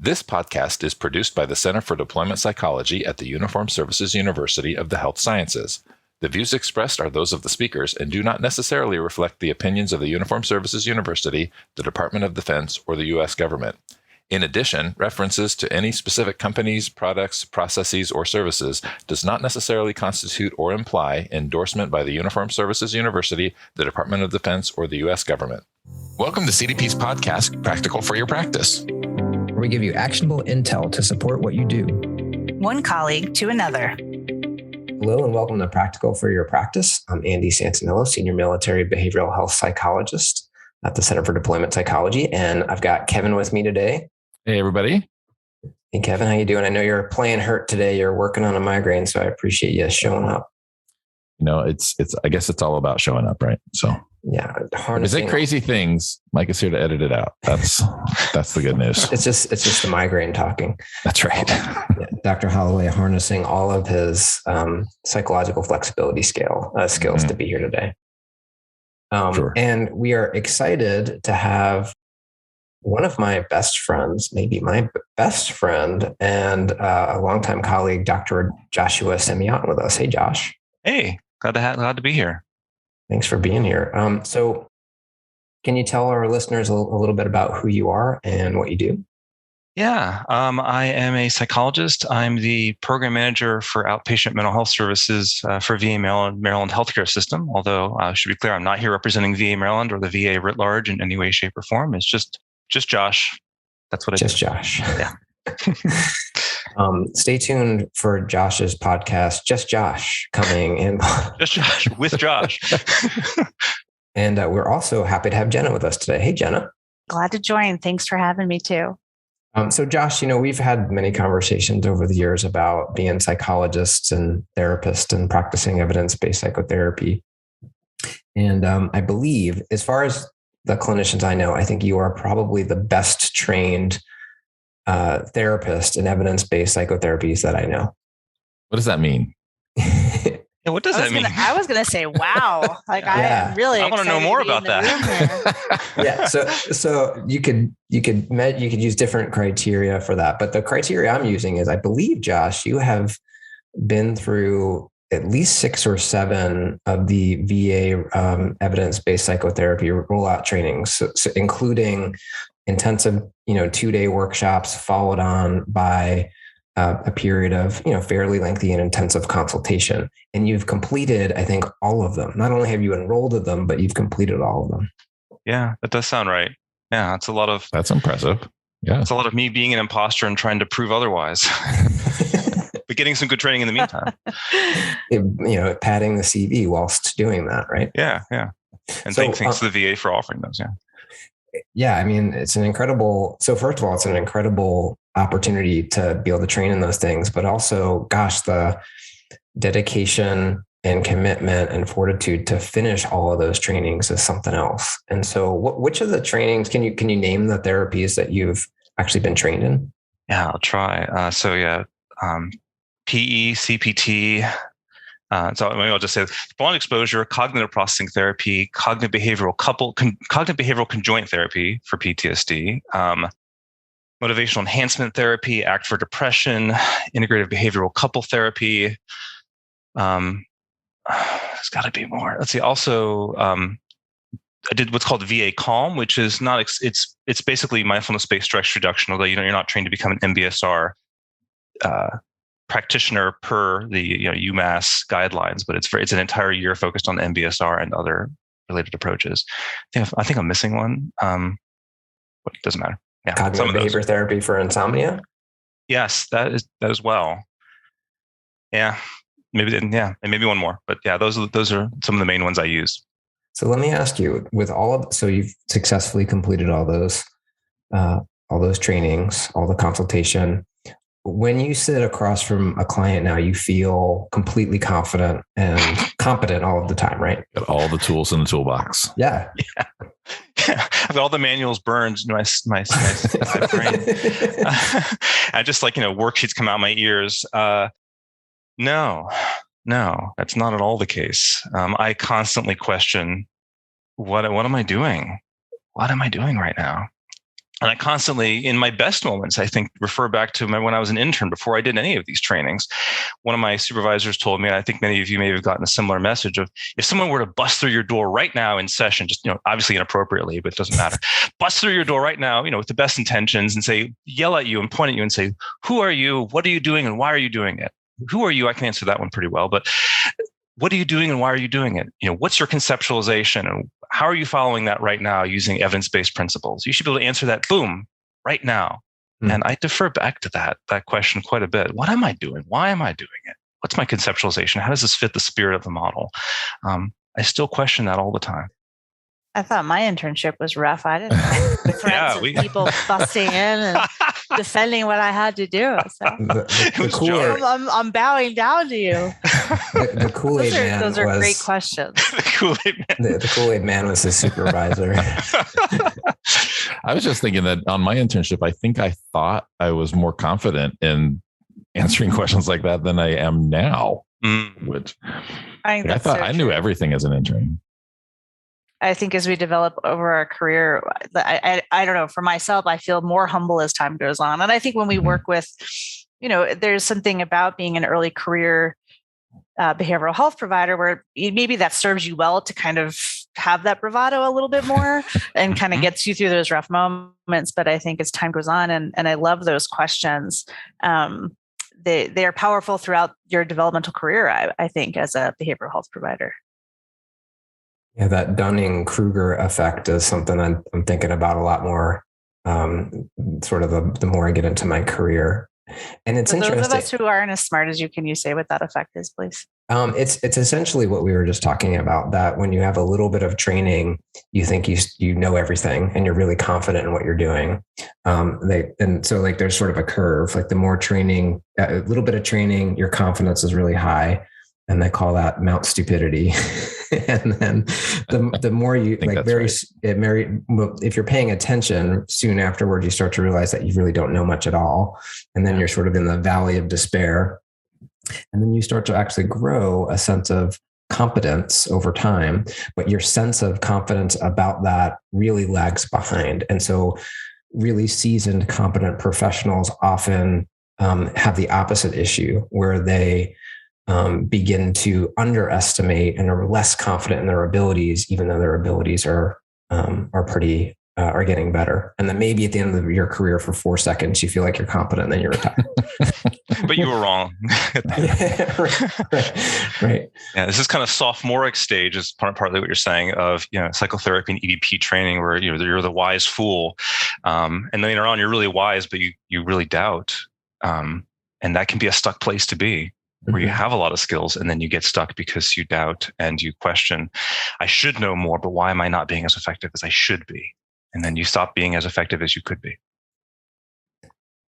This podcast is produced by the Center for Deployment Psychology at the Uniformed Services University of the Health Sciences. The views expressed are those of the speakers and do not necessarily reflect the opinions of the Uniformed Services University, the Department of Defense, or the U.S. government. In addition, references to any specific companies, products, processes, or services does not necessarily constitute or imply endorsement by the Uniformed Services University, the Department of Defense, or the U.S. government. Welcome to CDP's podcast, Practical for Your Practice, where we give you actionable intel to support what you do. One colleague to another. Hello and welcome to Practical for Your Practice. I'm Andy Santinello, Senior Military Behavioral Health Psychologist at the Center for Deployment Psychology. And I've got Kevin with me today. Hey, everybody. Hey, Kevin, how you doing? I know you're playing hurt today. You're working on a migraine, so I appreciate you showing up. You know, I guess it's all about showing up, right? So yeah, is it crazy things? Mike is here to edit it out. That's the good news. It's just the migraine talking. That's right. Yeah, Dr. Holloway harnessing all of his psychological flexibility skills to be here today. Sure. And we are excited to have one of my best friends, maybe my best friend, and a longtime colleague, Dr. Joshua Semiatin, with us. Hey, Josh. Hey, glad to be here. Thanks for being here. So can you tell our listeners a little bit about who you are and what you do? Yeah, I am a psychologist. I'm the program manager for outpatient mental health services for VA Maryland healthcare system. Although I should be clear, I'm not here representing VA Maryland or the VA writ large in any way, shape, or form. It's just Josh. That's what I do. Just Josh. Yeah. Stay tuned for Josh's podcast, Just Josh, coming in. Just Josh with Josh. And we're also happy to have Jenna with us today. Hey, Jenna. Glad to join. Thanks for having me too. So Josh, we've had many conversations over the years about being psychologists and therapists and practicing evidence-based psychotherapy. And I believe, as far as the clinicians I know, I think you are probably the best trained therapist in evidence-based psychotherapies that I know. What does that mean? Yeah, what does that mean? I was going to say, wow. I want to know more about that. Yeah. So you could use different criteria for that, but the criteria I'm using is, I believe, Josh, you have been through at least 6 or 7 of the VA evidence-based psychotherapy rollout trainings, so including intensive, 2-day workshops followed on by a period of, fairly lengthy and intensive consultation. And you've completed, I think, all of them. Not only have you enrolled in them, but you've completed all of them. Yeah, that does sound right. Yeah, that's impressive. Yeah. It's a lot of me being an imposter and trying to prove otherwise. But getting some good training in the meantime. Padding the CV whilst doing that, right? Yeah. And thanks to the VA for offering those. Yeah. Yeah, it's an incredible. So first of all, it's an incredible opportunity to be able to train in those things, but also, gosh, the dedication and commitment and fortitude to finish all of those trainings is something else. And so, which of the trainings can you name the therapies that you've actually been trained in? Yeah, I'll try. PE, CPT. So maybe I'll just say prolonged exposure, cognitive processing therapy, cognitive behavioral conjoint therapy for PTSD, motivational enhancement therapy, ACT for depression, integrative behavioral couple therapy. There's got to be more. Let's see. Also, I did what's called VA Calm, which is not. It's basically mindfulness-based stress reduction. Although you're not trained to become an MBSR practitioner per the UMass guidelines, but it's an entire year focused on MBSR and other related approaches. I think I'm missing one. But it doesn't matter. Yeah, cognitive behavior therapy for insomnia. Yes, that as well. Yeah, maybe. Yeah, and maybe one more. But yeah, those are some of the main ones I use. So let me ask you, so you've successfully completed all those trainings, all the consultation. When you sit across from a client now, you feel completely confident and competent all of the time, right? Got all the tools in the toolbox. Yeah. I've got all the manuals burned in my brain. I just worksheets come out my ears. No, that's not at all the case. I constantly question, what am I doing? What am I doing right now? And I constantly, in my best moments, I think, refer back to when I was an intern before I did any of these trainings. One of my supervisors told me, and I think many of you may have gotten a similar message of, if someone were to bust through your door right now in session, just, obviously inappropriately, but it doesn't matter, bust through your door right now, with the best intentions and yell at you and point at you and say, who are you? What are you doing? And why are you doing it? Who are you? I can answer that one pretty well, but what are you doing and why are you doing it? What's your conceptualization and how are you following that right now using evidence-based principles? You should be able to answer that, boom, right now. And I defer back to that question quite a bit. What am I doing? Why am I doing it? What's my conceptualization? How does this fit the spirit of the model? I still question that all the time. I thought my internship was rough. I didn't know the threats of people busting in and defending what I had to do. So I'm bowing down to you. The Kool-Aid man those are great questions. The Kool-Aid man was his supervisor. I was just thinking that on my internship, I thought I was more confident in answering questions like that than I am now. Which I thought I knew everything as an intern. I think as we develop over our career, I don't know, for myself, I feel more humble as time goes on. And I think when we work with, there's something about being an early career behavioral health provider where maybe that serves you well to kind of have that bravado a little bit more and kind of gets you through those rough moments. But I think as time goes on, and I love those questions, they are powerful throughout your developmental career, I think, as a behavioral health provider. Yeah, that Dunning-Kruger effect is something I'm thinking about a lot more, sort of the more I get into my career. And it's interesting. Those of us who aren't as smart as you, can you say what that effect is, please? It's essentially what we were just talking about, that when you have a little bit of training, you think you know everything and you're really confident in what you're doing. So there's sort of a curve, like the more training, a little bit of training, your confidence is really high. And they call that Mount Stupidity. And then the more you if you're paying attention, soon afterward, you start to realize that you really don't know much at all. And then you're sort of in the valley of despair. And then you start to actually grow a sense of competence over time, but your sense of confidence about that really lags behind. And so really seasoned, competent professionals often have the opposite issue, where they begin to underestimate and are less confident in their abilities, even though their abilities are getting better. And then maybe at the end of your career, for 4 seconds, you feel like you're competent, and then you retire. But you were wrong. Right. Yeah, this is kind of sophomoric stage, is partly what you're saying of psychotherapy and EDP training, where you're the wise fool, and then later on you're really wise, but you really doubt, and that can be a stuck place to be, where you have a lot of skills and then you get stuck because you doubt and you question, I should know more, but why am I not being as effective as I should be? And then you stop being as effective as you could be.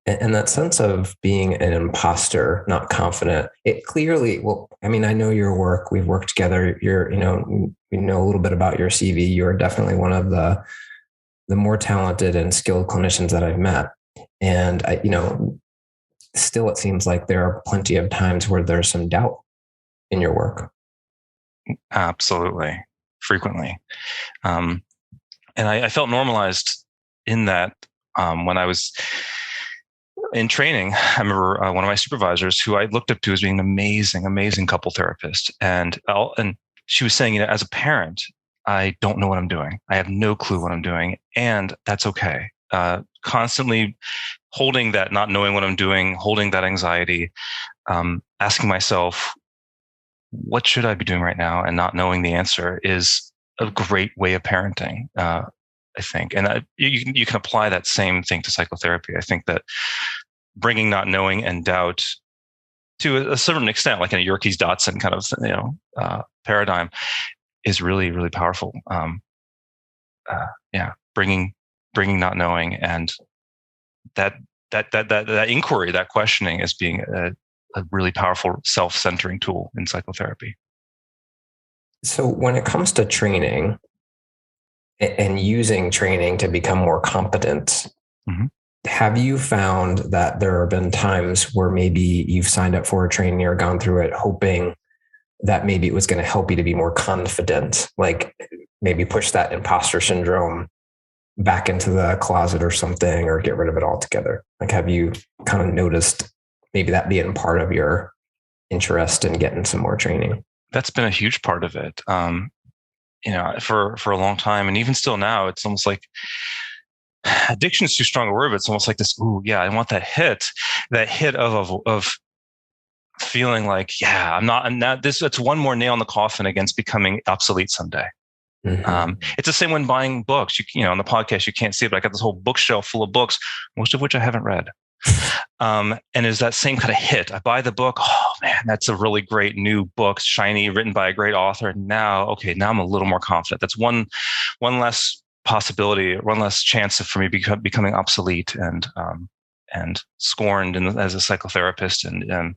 And that sense of being an imposter, not confident, it clearly, I know your work, we've worked together, we know a little bit about your CV. You're definitely one of the more talented and skilled clinicians that I've met. And still, it seems like there are plenty of times where there's some doubt in your work. Absolutely. Frequently. And I felt normalized in that when I was in training. I remember one of my supervisors who I looked up to as being an amazing couple therapist. And she was saying, as a parent, I don't know what I'm doing. I have no clue what I'm doing. And that's okay. Constantly holding that, not knowing what I'm doing, holding that anxiety, asking myself, what should I be doing right now? And not knowing the answer is a great way of parenting, I think. And you can apply that same thing to psychotherapy. I think that bringing not knowing and doubt to a certain extent, like in a Yerkes-Dodson kind of paradigm, is really, really powerful. Bringing not knowing and that inquiry, that questioning, as being a really powerful self-centering tool in psychotherapy. So when it comes to training and using training to become more competent, have you found that there have been times where maybe you've signed up for a training or gone through it hoping that maybe it was going to help you to be more confident, like maybe push that imposter syndrome back into the closet or something, or get rid of it altogether? Like, have you kind of noticed maybe that being part of your interest in getting some more training? That's been a huge part of it. For a long time, and even still now, it's almost like addiction is too strong a word, but it's almost like this. Ooh, yeah, I want that hit of feeling like, yeah, I'm not this. It's one more nail in the coffin against becoming obsolete someday. Mm-hmm. It's the same when buying books. On the podcast, you can't see it, but I got this whole bookshelf full of books, most of which I haven't read. And is that same kind of hit. I buy the book. Oh man, that's a really great new book, shiny, written by a great author. Now I'm a little more confident. That's one less possibility, one less chance for me becoming obsolete and scorned as a psychotherapist and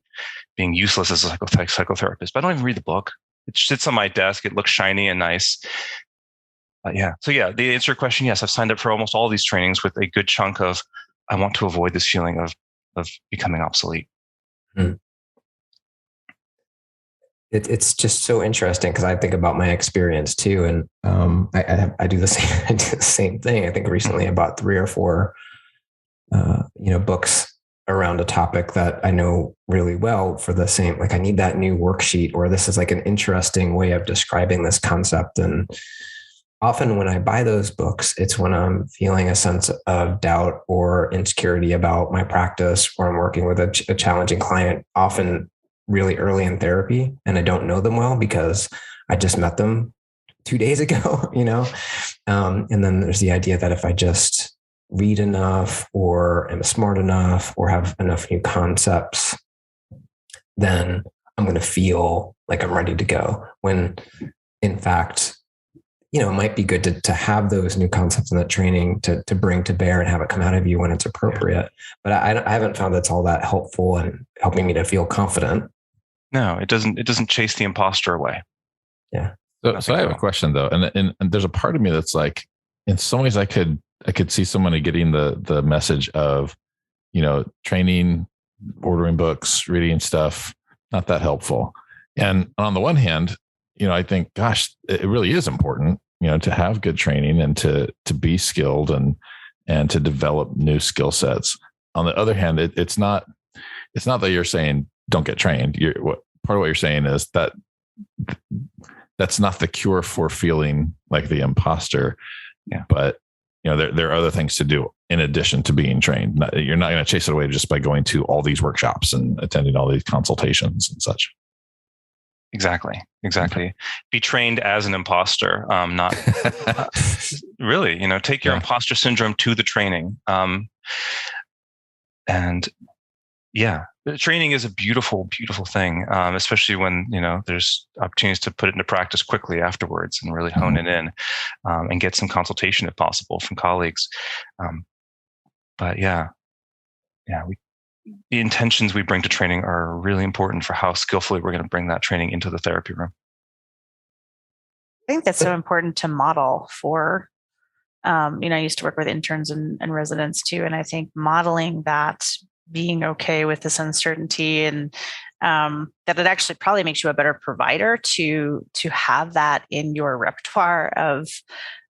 being useless as a psychotherapist. But I don't even read the book. It sits on my desk. It looks shiny and nice. So the answer to your question, yes, I've signed up for almost all these trainings with a good chunk of, I want to avoid this feeling of becoming obsolete. It's just so interesting because I think about my experience too, and I do the same. I do the same thing. I think recently I bought 3 or 4, books around a topic that I know really well for the same. Like, I need that new worksheet, or this is like an interesting way of describing this concept. And often when I buy those books, it's when I'm feeling a sense of doubt or insecurity about my practice, or I'm working with a challenging client, often really early in therapy, and I don't know them well because I just met them 2 days ago, and then there's the idea that if I just read enough, or am smart enough, or have enough new concepts, then I'm going to feel like I'm ready to go. When in fact, it might be good to have those new concepts in that training to bring to bear and have it come out of you when it's appropriate. But I haven't found that's all that helpful in helping me to feel confident. No, it doesn't. It doesn't chase the imposter away. Yeah. So I have a question though, and there's a part of me that's like, in some ways, I could see somebody getting the message of, training, ordering books, reading stuff, not that helpful. And on the one hand, I think, gosh, it really is important, to have good training and to be skilled and to develop new skill sets. On the other hand, it's not that you're saying don't get trained. Part of what you're saying is that that's not the cure for feeling like the imposter. Yeah. But there are other things to do in addition to being trained. You're not going to chase it away just by going to all these workshops and attending all these consultations and such. Exactly. Okay. Be trained as an imposter, not really. Take your imposter syndrome to the training. Training is a beautiful, beautiful thing, especially when there's opportunities to put it into practice quickly afterwards and really hone it in, and get some consultation if possible from colleagues. The intentions we bring to training are really important for how skillfully we're going to bring that training into the therapy room. I think that's so important to model for. I used to work with interns and residents too, and I think modeling that, being okay with this uncertainty, and that it actually probably makes you a better provider to have that in your repertoire of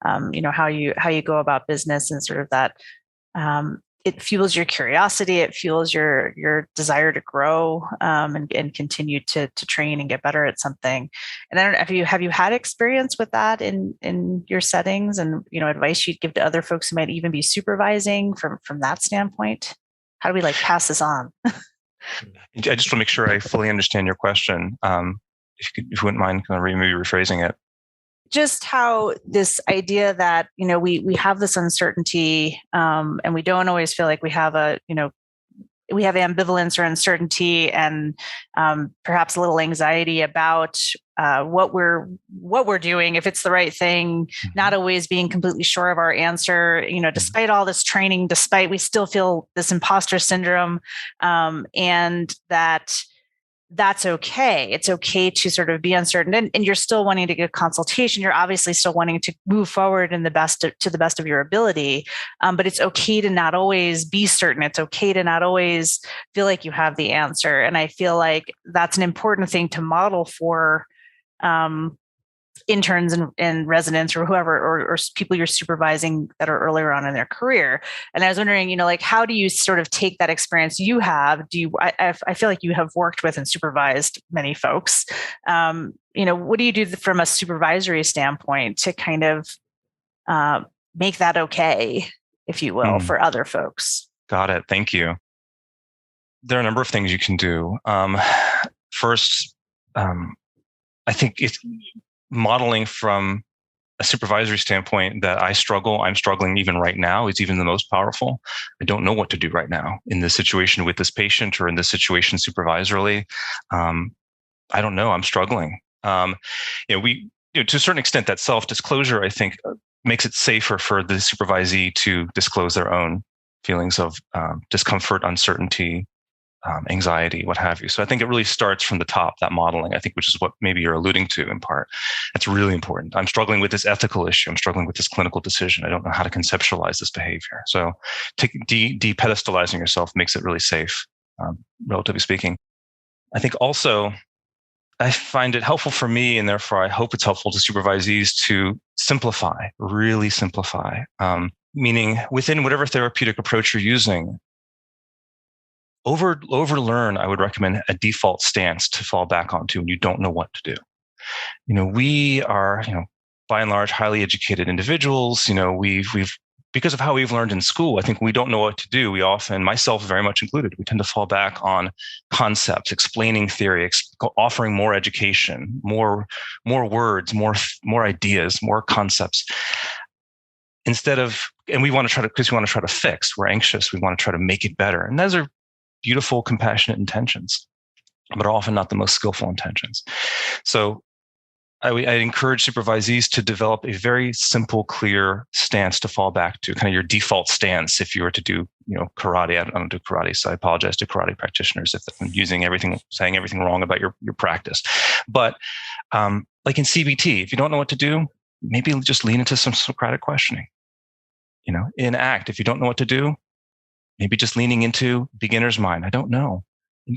how you go about business, and sort of that it fuels your curiosity, it fuels your desire to grow, and continue to train and get better at something. And I don't know, have you had experience with that in your settings, and advice you'd give to other folks who might even be supervising from that standpoint? How do we pass this on? I just want to make sure I fully understand your question. If you wouldn't mind kind of maybe rephrasing it. Just how this idea that, we have this uncertainty, and we don't always feel like we have we have ambivalence or uncertainty, and perhaps a little anxiety about what we're doing, if it's the right thing, not always being completely sure of our answer, despite all this training, we still feel this imposter syndrome, and that's okay. It's okay to sort of be uncertain, and you're still wanting to get consultation. You're obviously still wanting to move forward to the best of your ability. But it's okay to not always be certain. It's okay to not always feel like you have the answer. And I feel like that's an important thing to model for interns and residents or whoever, or people you're supervising that are earlier on in their career. And I was wondering, like, how do you sort of take that experience you have? I feel like you have worked with and supervised many folks. What do you do from a supervisory standpoint to kind of make that okay, if you will, for other folks? Got it. Thank you. There are a number of things you can do. First, I think it's modeling from a supervisory standpoint that I'm struggling even right now is even the most powerful. I don't know what to do right now in this situation with this patient or in this situation supervisorily. I don't know. I'm struggling. To a certain extent, that self-disclosure, I think, makes it safer for the supervisee to disclose their own feelings of discomfort, uncertainty, anxiety, what have you. So I think it really starts from the top, that modeling, I think, which is what maybe you're alluding to in part. That's really important. I'm struggling with this ethical issue. I'm struggling with this clinical decision. I don't know how to conceptualize this behavior. So de-pedestalizing yourself makes it really safe, relatively speaking. I think also, I find it helpful for me, and therefore I hope it's helpful to supervisees to simplify, really simplify, meaning within whatever therapeutic approach you're using, overlearn, I would recommend a default stance to fall back onto when you don't know what to do. We are, by and large, highly educated individuals. We've because of how we've learned in school, I think we don't know what to do. We often, myself very much included, we tend to fall back on concepts, explaining theory, offering more education, more words, more ideas, more concepts. Instead of, and we want to try to fix. We're anxious. We want to try to make it better. And those are beautiful, compassionate intentions, but are often not the most skillful intentions. So I encourage supervisees to develop a very simple, clear stance to fall back to, kind of your default stance. If you were to do, karate, I don't do karate, so I apologize to karate practitioners if I'm saying everything wrong about your practice. But like in CBT, if you don't know what to do, maybe just lean into some Socratic questioning. In ACT, if you don't know what to do, maybe just leaning into beginner's mind. I don't know,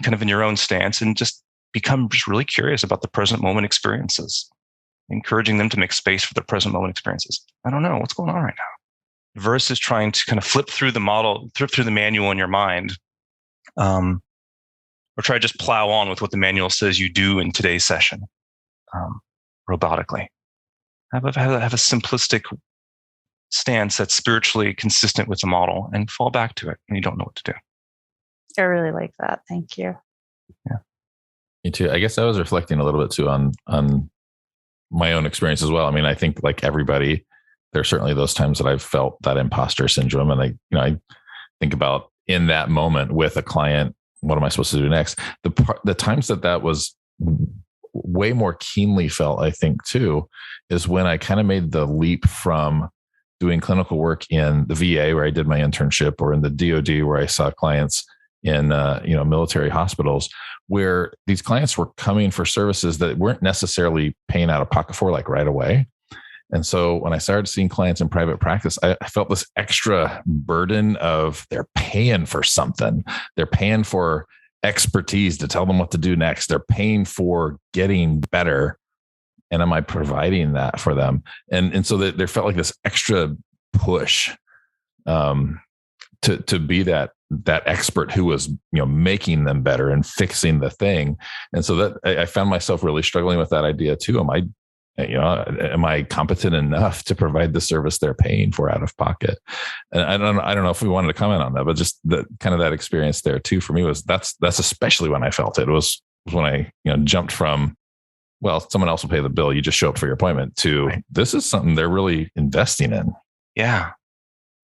kind of in your own stance, and just become just really curious about the present moment experiences, encouraging them to make space for the present moment experiences. I don't know what's going on right now, versus trying to kind of flip through the manual in your mind, or try to just plow on with what the manual says you do in today's session, robotically. Have a simplistic stance that's spiritually consistent with the model, and fall back to it when you don't know what to do. I really like that. Thank you. Yeah. Me too. I guess I was reflecting a little bit too on my own experience as well. I mean, I think like everybody, there are certainly those times that I've felt that imposter syndrome. And I think about in that moment with a client, what am I supposed to do next? The times that was way more keenly felt, I think too, is when I kind of made the leap from doing clinical work in the VA where I did my internship, or in the DoD where I saw clients in military hospitals, where these clients were coming for services that weren't necessarily paying out of pocket for like right away. And so when I started seeing clients in private practice, I felt this extra burden of they're paying for something. They're paying for expertise to tell them what to do next. They're paying for getting better. And am I providing that for them? And so there felt like this extra push to be that expert who was making them better and fixing the thing. And so that I found myself really struggling with that idea too. Am I competent enough to provide the service they're paying for out of pocket? And I don't know if we wanted to comment on that, but just the kind of that experience there too for me was that's especially when I felt it. It was when I jumped from, well, someone else will pay the bill, you just show up for your appointment, to right. This is something they're really investing in. Yeah.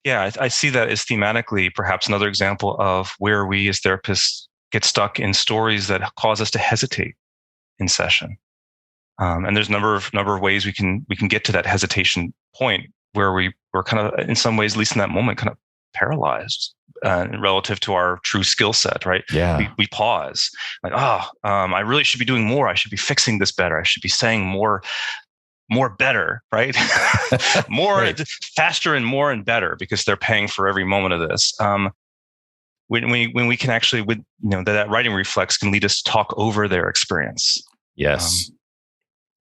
Yeah, I see that as thematically perhaps another example of where we as therapists get stuck in stories that cause us to hesitate in session. And there's a number of ways we can get to that hesitation point where we're kind of, in some ways, at least in that moment, kind of paralyzed relative to our true skill set, right? Yeah. We pause, like, I really should be doing more. I should be fixing this better. I should be saying more better, right? More, right. Faster and more and better, because they're paying for every moment of this. When we can actually, that writing reflex can lead us to talk over their experience. Yes.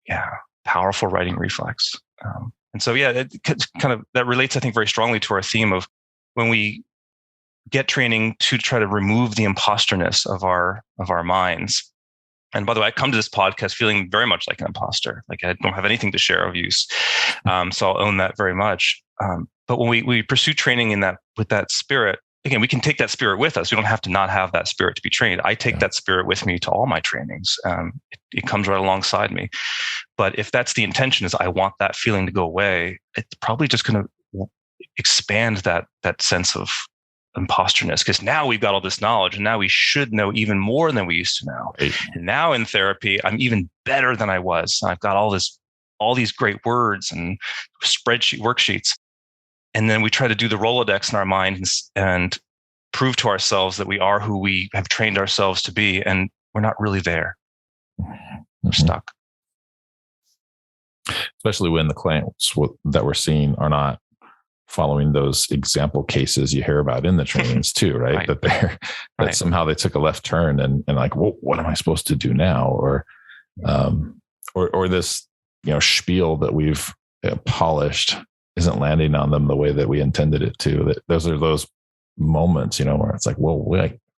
Yeah. powerful writing reflex. And so, yeah, it kind of that relates, I think, very strongly to our theme of when we get training to try to remove the imposterness of our minds. And by the way, I come to this podcast feeling very much like an imposter. Like I don't have anything to share of use, so I'll own that very much. But when we pursue training with that spirit, again, we can take that spirit with us. We don't have to not have that spirit to be trained. I take that spirit with me to all my trainings. It comes right alongside me. But if that's the intention, is I want that feeling to go away, it's probably just going to expand that sense of imposterness, because now we've got all this knowledge and now we should know even more than we used to know. Right. And now in therapy, I'm even better than I was. I've got all these great words and worksheets. And then we try to do the Rolodex in our mind and prove to ourselves that we are who we have trained ourselves to be. And we're not really there. We're stuck. Especially when the clients that we're seeing are not following those example cases you hear about in the trainings too, right? Right. That somehow they took a left turn and like, well, what am I supposed to do now? Or this, spiel that we've polished isn't landing on them the way that we intended it to. That those are those moments, where it's like, well,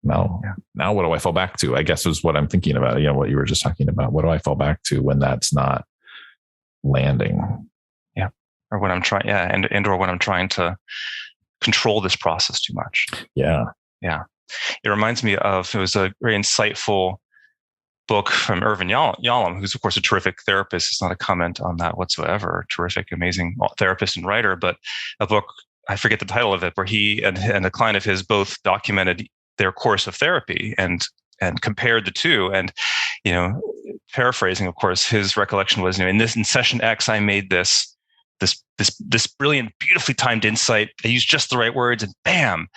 now what do I fall back to? I guess is what I'm thinking about. What you were just talking about. What do I fall back to when that's not landing? Yeah. Or when I'm trying, or when I'm trying to control this process too much. Yeah. Yeah. It reminds me of, it was a very insightful book from Irvin Yalom, who's of course a terrific therapist. It's not a comment on that whatsoever. Terrific, amazing therapist and writer, but a book, I forget the title of it, where he and a client of his both documented their course of therapy and compared the two. And, paraphrasing, of course, his recollection was, in session X, I made this brilliant, beautifully timed insight. I used just the right words and bam.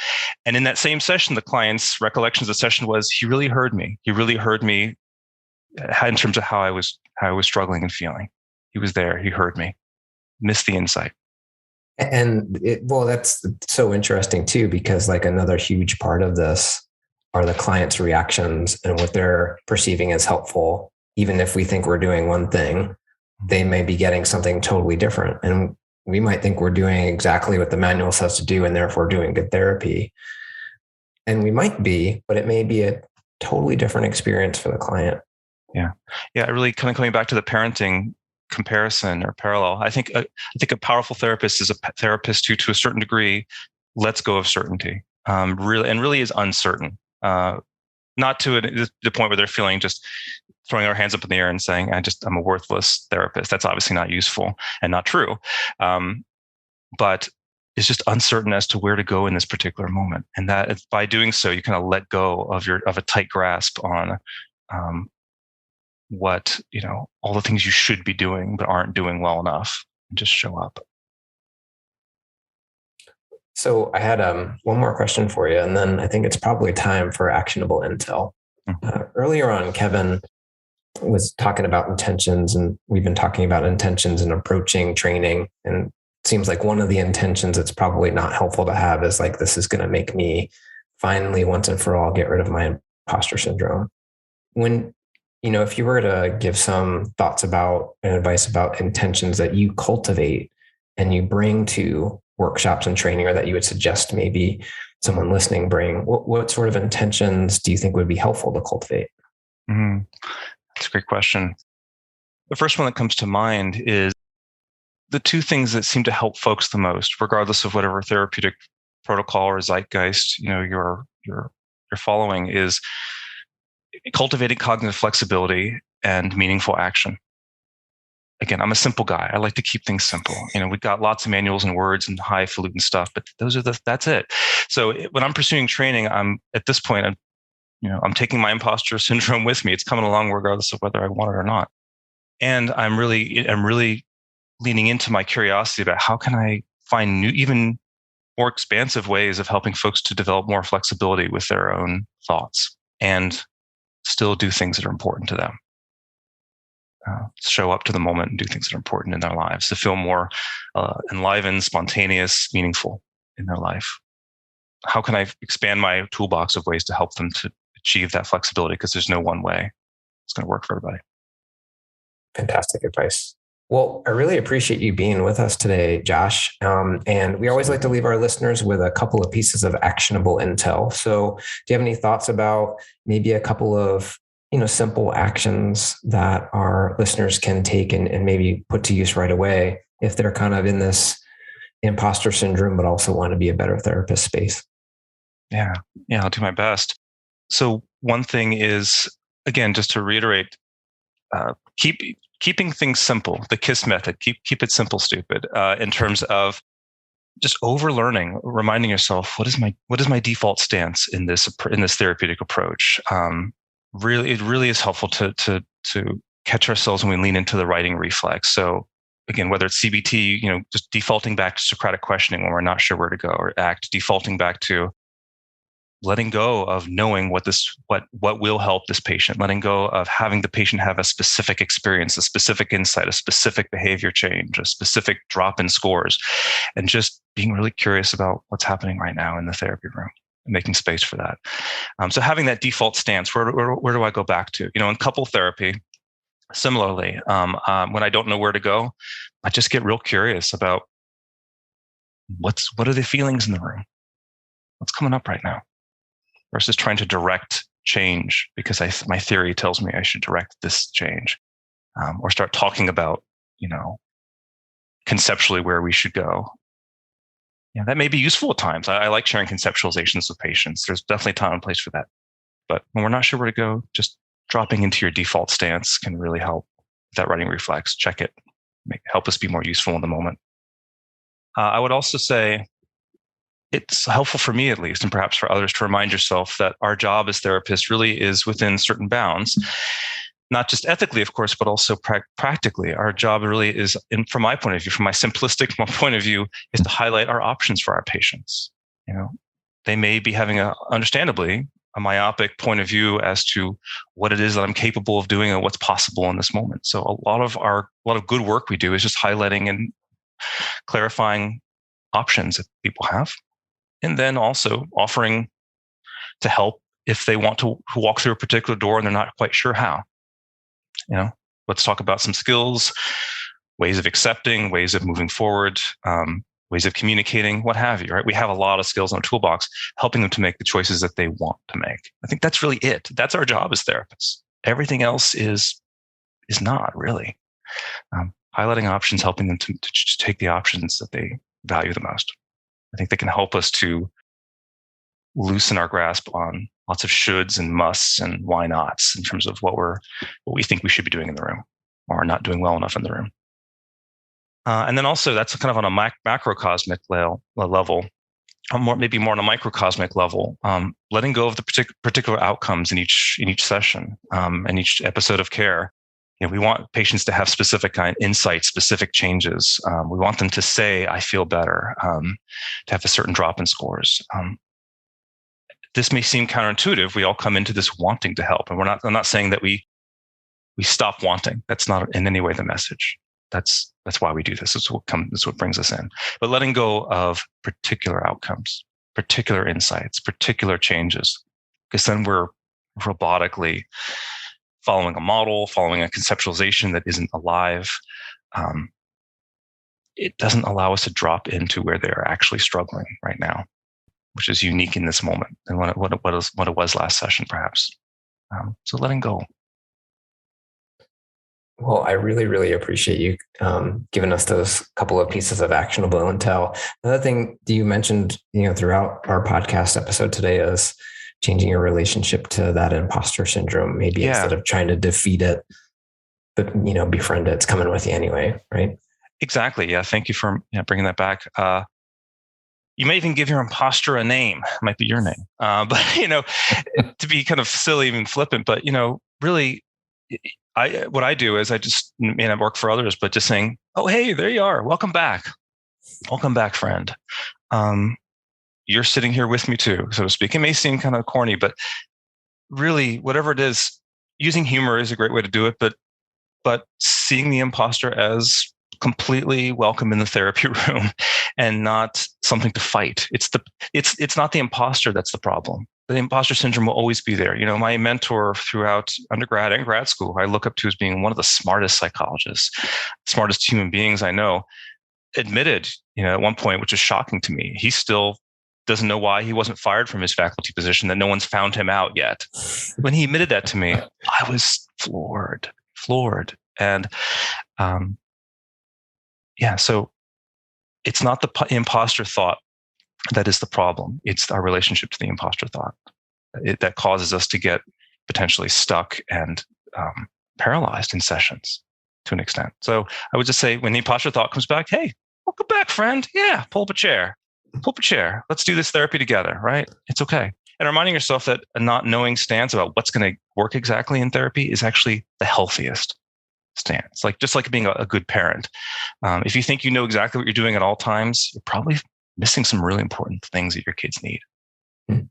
And in that same session, the client's recollection of the session was, he really heard me. He really heard me in terms of how I was struggling and feeling. He was there. He heard me. Missed the insight. And that's so interesting too, because like another huge part of this are the client's reactions and what they're perceiving as helpful. Even if we think we're doing one thing, they may be getting something totally different. And we might think we're doing exactly what the manual says to do and therefore doing good therapy. And we might be, but it may be a totally different experience for the client. Yeah. Yeah. Really kind of coming back to the parenting comparison or parallel. I think a powerful therapist is a therapist who, to a certain degree, lets go of certainty, really is uncertain. Not to the point where they're feeling just throwing our hands up in the air and saying, I'm a worthless therapist. That's obviously not useful and not true. But it's just uncertain as to where to go in this particular moment. And that by doing so, you kind of let go of a tight grasp on what, all the things you should be doing, but aren't doing well enough, and just show up. So I had one more question for you, and then I think it's probably time for actionable intel. Mm-hmm. Earlier on, Kevin was talking about intentions, and we've been talking about intentions and approaching training. And it seems like one of the intentions that's probably not helpful to have is like, this is going to make me finally once and for all get rid of my imposter syndrome. When, if you were to give some thoughts about and advice about intentions that you cultivate and you bring to workshops and training, or that you would suggest maybe someone listening bring, what sort of intentions do you think would be helpful to cultivate? Mm-hmm. That's a great question. The first one that comes to mind is the two things that seem to help folks the most, regardless of whatever therapeutic protocol or zeitgeist you're following, is cultivating cognitive flexibility and meaningful action. Again, I'm a simple guy. I like to keep things simple. We've got lots of manuals and words and highfalutin stuff, but that's it. So when I'm pursuing training, I'm taking my imposter syndrome with me. It's coming along regardless of whether I want it or not. And I'm really leaning into my curiosity about how can I find new, even more expansive ways of helping folks to develop more flexibility with their own thoughts and still do things that are important to them. Show up to the moment and do things that are important in their lives, to feel more enlivened, spontaneous, meaningful in their life. How can I expand my toolbox of ways to help them to achieve that flexibility? Because there's no one way it's going to work for everybody. Fantastic advice. Well, I really appreciate you being with us today, Josh. And we always like to leave our listeners with a couple of pieces of actionable intel. So, do you have any thoughts about maybe a couple of simple actions that our listeners can take and maybe put to use right away if they're kind of in this imposter syndrome, but also want to be a better therapist space? Yeah, I'll do my best. So one thing is, again, just to reiterate, keeping things simple. The KISS method. Keep it simple, stupid. In terms of just overlearning, reminding yourself what is my default stance in this therapeutic approach. It really is helpful to catch ourselves when we lean into the writing reflex. So again, whether it's CBT, just defaulting back to Socratic questioning when we're not sure where to go, or ACT, defaulting back to letting go of knowing what will help this patient, letting go of having the patient have a specific experience, a specific insight, a specific behavior change, a specific drop in scores, and just being really curious about what's happening right now in the therapy room and making space for that. So having that default stance, where do I go back to? In couple therapy, similarly, when I don't know where to go, I just get real curious about what are the feelings in the room? What's coming up right now? Versus trying to direct change because my theory tells me I should direct this change, or start talking about, conceptually where we should go. That may be useful at times. I like sharing conceptualizations with patients. There's definitely time and place for that. But when we're not sure where to go, just dropping into your default stance can really help. That writing reflex, check it, help us be more useful in the moment. I would also say, it's helpful for me, at least, and perhaps for others, to remind yourself that our job as therapists really is within certain bounds, not just ethically, of course, but also practically. Our job really is, from my point of view, from my simplistic point of view, is to highlight our options for our patients. They may be having understandably, a myopic point of view as to what it is that I'm capable of doing and what's possible in this moment. So a lot of good work we do is just highlighting and clarifying options that people have. And then also offering to help if they want to walk through a particular door and they're not quite sure how. Let's talk about some skills, ways of accepting, ways of moving forward, ways of communicating, what have you, right? We have a lot of skills in our toolbox, helping them to make the choices that they want to make. I think that's really it. That's our job as therapists. Everything else is not really. Highlighting options, helping them to take the options that they value the most. I think they can help us to loosen our grasp on lots of shoulds and musts and why nots in terms of what we think we should be doing in the room or not doing well enough in the room. And then also that's kind of on a macrocosmic level, or maybe more on a microcosmic level, letting go of the particular outcomes in each session, and each episode of care. We want patients to have specific insights, specific changes. We want them to say, I feel better, to have a certain drop in scores. This may seem counterintuitive. We all come into this wanting to help. And I'm not saying that we stop wanting. That's not in any way the message. That's why we do this. This is what brings us in. But letting go of particular outcomes, particular insights, particular changes, because then we're robotically following a model, following a conceptualization that isn't alive. It doesn't allow us to drop into where they're actually struggling right now, which is unique in this moment and what it was last session, perhaps. So letting go. Well, I really, really appreciate you giving us those couple of pieces of actionable intel. Another thing that you mentioned, throughout our podcast episode today is changing your relationship to that imposter syndrome. Maybe instead of trying to defeat it, but befriend it. It's coming with you anyway, right? Exactly. Yeah. Thank you for bringing that back. You may even give your imposter a name. It might be your name, but to be kind of silly and flippant. But really, what I do is I just may not work for others, but just saying, "Oh, hey, there you are. Welcome back, friend. You're sitting here with me too, so to speak." It may seem kind of corny, but really, whatever it is, using humor is a great way to do it. But seeing the imposter as completely welcome in the therapy room and not something to fight. It's not the imposter that's the problem. the imposter syndrome will always be there. My mentor throughout undergrad and grad school, who I look up to as being one of the smartest psychologists, smartest human beings I know, admitted, at one point, which is shocking to me, he still doesn't know why he wasn't fired from his faculty position, that no one's found him out yet. When he admitted that to me, I was floored. And so it's not the imposter thought that is the problem. It's our relationship to the imposter thought that causes us to get potentially stuck and paralyzed in sessions to an extent. So I would just say, when the imposter thought comes back, hey, welcome back, friend. Yeah, pull up a chair. Let's do this therapy together, right? It's okay. And reminding yourself that a not knowing stance about what's going to work exactly in therapy is actually the healthiest stance. Just like being a good parent. If you think you know exactly what you're doing at all times, you're probably missing some really important things that your kids need. Well,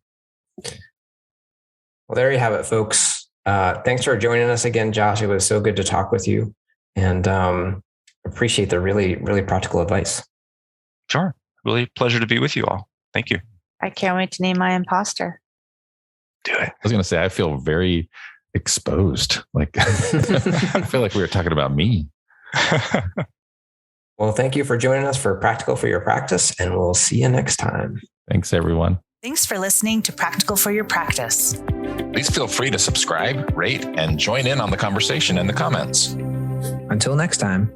there you have it, folks. Thanks for joining us again, Josh. It was so good to talk with you, and appreciate the really, really practical advice. Sure. Really pleasure to be with you all. Thank you. I can't wait to name my imposter. Do it. I was going to say, I feel very exposed. I feel like we were talking about me. Well, thank you for joining us for Practical for Your Practice, and we'll see you next time. Thanks, everyone. Thanks for listening to Practical for Your Practice. Please feel free to subscribe, rate, and join in on the conversation in the comments. Until next time.